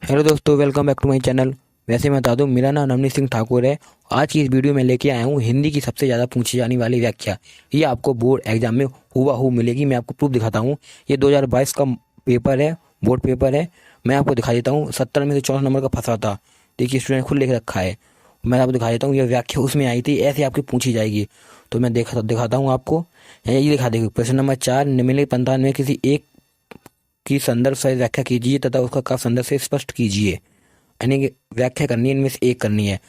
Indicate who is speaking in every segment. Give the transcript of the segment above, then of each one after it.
Speaker 1: Hello दोस्तों, welcome back to my channel. वैसे मैं बता दूं, मेरा नाम नवनीत सिंह ठाकुर है। आज की इस वीडियो में लेके आया हूं हिंदी की सबसे ज़्यादा पूछी जाने वाली व्याख्या। ये आपको बोर्ड एग्जाम में हूबहू मिलेगी। मैं आपको प्रूफ दिखाता हूं। ये 2022 का पेपर है, बोर्ड पेपर है। मैं आपको दिखा देता हूँ। 70 में से 64 नंबर का फंसा था। देखिए, स्टूडेंट खुद लिख रखा है। मैं आपको दिखा देता हूँ। ये व्याख्या उसमें आई थी, ऐसे आपकी पूछी जाएगी। तो मैं दिखाता हूँ आपको। ये दिखा देगा। प्रश्न नंबर 4, निम्नलिखित पंक्तियों में किसी एक की संदर्भ से व्याख्या कीजिए तथा उसका का संदर्भ से स्पष्ट कीजिए। यानी कि व्याख्या करनी है, इनमें से एक करनी है।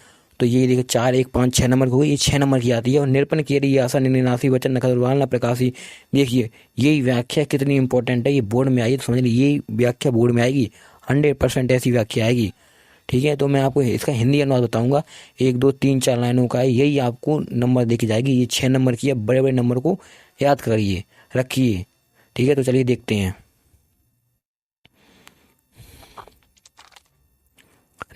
Speaker 1: तो ये देखिए, 4, 1, 5, 6 नंबर की होगी। ये 6 नंबर की आती है। और निरूपण की रही आशा निनासी वचन नखल न प्रकाशी। देखिए, यही व्याख्या कितनी इंपॉर्टेंट है। ये बोर्ड में आई है तो समझ लीजिए, यही व्याख्या बोर्ड में आएगी। 100% ऐसी व्याख्या आएगी। ठीक है, तो मैं आपको इसका हिंदी अनुवाद बताऊंगा। 1, 2, 3, 4 लाइनों का है। यही आपको नंबर देखी जाएगी। ये 6 नंबर की है। बड़े बड़े नंबर को याद करिए, रखिए। ठीक है, तो चलिए देखते हैं।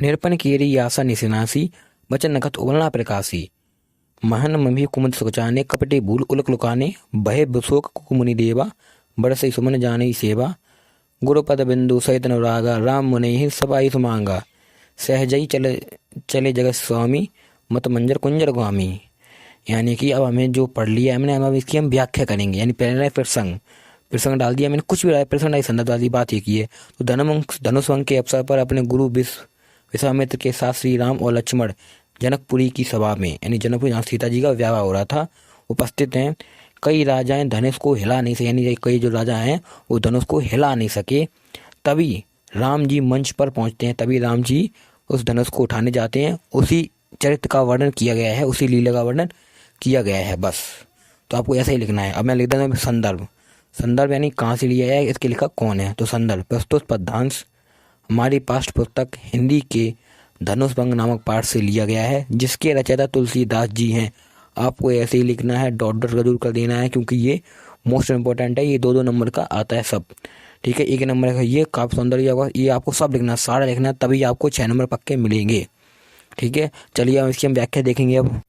Speaker 1: निरपन केरी यासा निसिनासी वचन नखत उबलना प्रकाशी। महन मभी कुमद सुचाने कपटे भूल उलक लुकाने बहे बसोक कुमुनि देवा बरसई सुमन जाने सेवा गुरुपद बिंदु सहित अनुरागा राम मुनि ही सबाई सुमांगा सहजई चले चले जगत स्वामी मत मंजर कुंजर स्वामी। यानी कि अब हमें जो पढ़ लिया हमने, अब इसकी हम व्याख्या करेंगे। यानी पहले प्रसंग प्रसंग डाल दिया मैंने, कुछ भी प्रसंग डाली, संदर्भ डाल दी। बात ये की है। तो धनुष वंश के अवसर पर अपने गुरु विश्वामित्र के साथ श्री राम और लक्ष्मण जनकपुरी की सभा में, यानी जनकपुरी जहाँ सीता जी का विवाह हो रहा था, उपस्थित हैं। कई राजाएं धनुष को हिला नहीं सके। यानी कई जो राजा हैं वो धनुष को हिला नहीं सके। तभी राम जी मंच पर पहुंचते हैं। तभी राम जी उस धनुष को उठाने जाते हैं। उसी चरित्र का वर्णन किया गया है, उसी लीला का वर्णन किया गया है, बस। तो आपको ऐसा ही लिखना है। अब मैं लिख देता हूँ संदर्भ। संदर्भ यानी कहाँ से लिया है, इसके लिखा कौन है। तो संदर्भ प्रस्तुत पद्यांश हमारी पाठ्य पुस्तक हिंदी के धनुष भंग नामक पाठ से लिया गया है, जिसके रचयिता तुलसीदास जी हैं। आपको ऐसे ही लिखना है, डॉट डॉट जरूर कर देना है, क्योंकि ये मोस्ट इंपॉर्टेंट है। ये 2-2 नंबर का आता है सब। ठीक है, 1 नंबर का ये काव्य सौंदर्य होगा। ये आपको सब लिखना है, सारा लिखना है, तभी आपको 6 नंबर पक्के मिलेंगे। ठीक है, चलिए अब इसकी हम व्याख्या देखेंगे। अब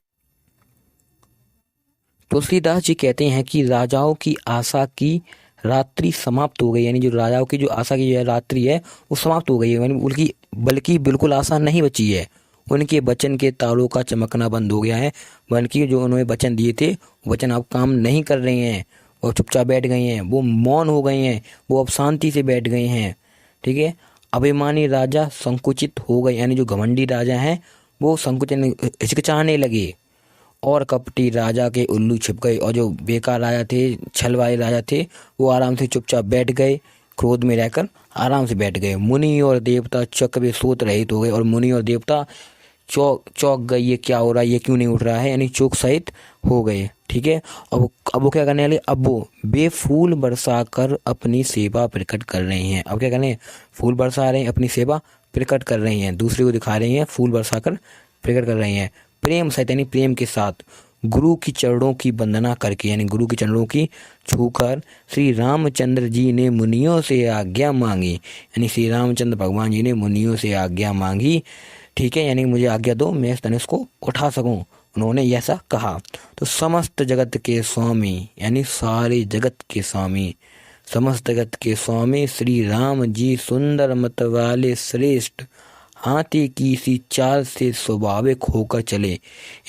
Speaker 1: तुलसीदास जी कहते हैं कि राजाओं की आशा की रात्रि समाप्त हो गई। यानी जो राजाओं की जो आशा की जो रात्रि है वो समाप्त हो गई है। यानी उनकी बल्कि बिल्कुल आशा नहीं बची है। उनके वचन के तारों का चमकना बंद हो गया है। बल्कि जो उन्होंने वचन दिए थे, वचन अब काम नहीं कर रहे हैं। वो चुपचाप बैठ गए हैं, वो मौन हो गए हैं, वो अब शांति से बैठ गए हैं। ठीक है, अभिमानी राजा संकुचित हो गए। यानी जो घमंडी राजा हैं वो संकुचन हिचकिचाने लगे। और कपटी राजा के उल्लू छिप गए। और जो बेकार राजा थे, छल वाले राजा थे, वो आराम से चुपचाप बैठ गए। क्रोध में रहकर आराम से बैठ गए। मुनि और देवता चक्र सोच रहित हो गए। और मुनि और देवता चौक गए, ये क्या हो रहा है, ये क्यों नहीं उठ रहा है। यानी चौक सहित हो गए। ठीक है, अब वो क्या करने वाले, अब वो बेफूल बरसा कर अपनी सेवा प्रकट कर रहे हैं। अब क्या करने, फूल बरसा रहे हैं, अपनी सेवा प्रकट कर रहे हैं, दूसरे को दिखा रहे हैं, फूल बरसा कर प्रकट कर रहे हैं। प्रेम सहित यानी प्रेम के साथ गुरु की चरणों की वंदना करके, यानी गुरु की चरणों की छूकर श्री रामचंद्र जी ने मुनियों से आज्ञा मांगी। यानी श्री रामचंद्र भगवान जी ने मुनियों से आज्ञा मांगी। ठीक है, यानी मुझे आज्ञा दो, मैं इस धनुष को उठा सकूं। उन्होंने ऐसा कहा। तो समस्त जगत के स्वामी, यानी सारे जगत के स्वामी, समस्त जगत के स्वामी श्री राम जी सुंदर मत वाले श्रेष्ठ हाथी की सी चाल से स्वाभाविक होकर चले।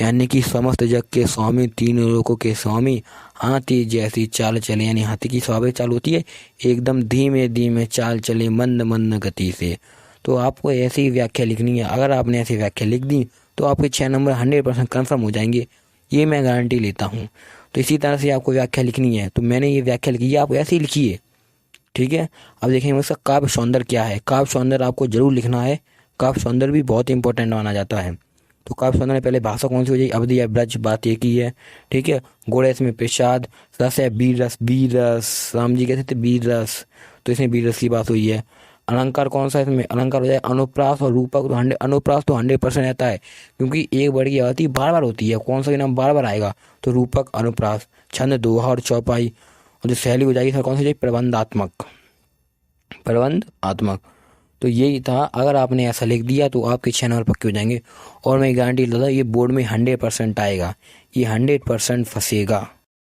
Speaker 1: यानी कि समस्त जग के स्वामी, तीनों लोगों के स्वामी हाथी जैसी चाल चले। यानी हाथी की स्वाभाविक चाल होती है, एकदम धीमे धीमे चाल चले, मंद मंद गति से। तो आपको ऐसी ही व्याख्या लिखनी है। अगर आपने ऐसी व्याख्या लिख दी तो आपके 6 नंबर 100% कन्फर्म हो जाएंगे। ये मैं गारंटी लेता हूँ। तो इसी तरह से आपको व्याख्या लिखनी है। तो मैंने ये व्याख्या लिखी है, आप ऐसे ही लिखिए। ठीक है, अब देखेंगे उसका काव्य सौंदर्य क्या है। काव्य सौंदर्य आपको जरूर लिखना है। काव्य सौंदर्य भी बहुत इंपॉर्टेंट माना जाता है। तो काव्य सौंदर्य में पहले भाषा कौन सी हो जाएगी, अवधि या ब्रज, बात एक ही है। ठीक है, गुण है इसमें प्रसाद, रस है बीर रस। बीर रस राम जी कहते थे बीर रस, तो इसमें बीर रस की बात हुई है। अलंकार कौन सा है इसमें, अलंकार हो जाए अनुप्रास और रूपक। तो अनुप्रास तो 100% रहता है, क्योंकि एक वर्ड की आती बार बार होती है। कौन सा भी नाम बार बार आएगा, तो रूपक अनुप्रास। छंद दोहा और चौपाई। और जो शैली हो जाएगी सर कौन सी हो जाएगी, प्रबंधात्मक। प्रबंधात्मक। तो यही था। अगर आपने ऐसा लिख दिया तो आपके 6 नंबर पक्के हो जाएंगे। और मैं गारंटी देता हूँ ये बोर्ड में 100% आएगा। ये 100% फंसेगा।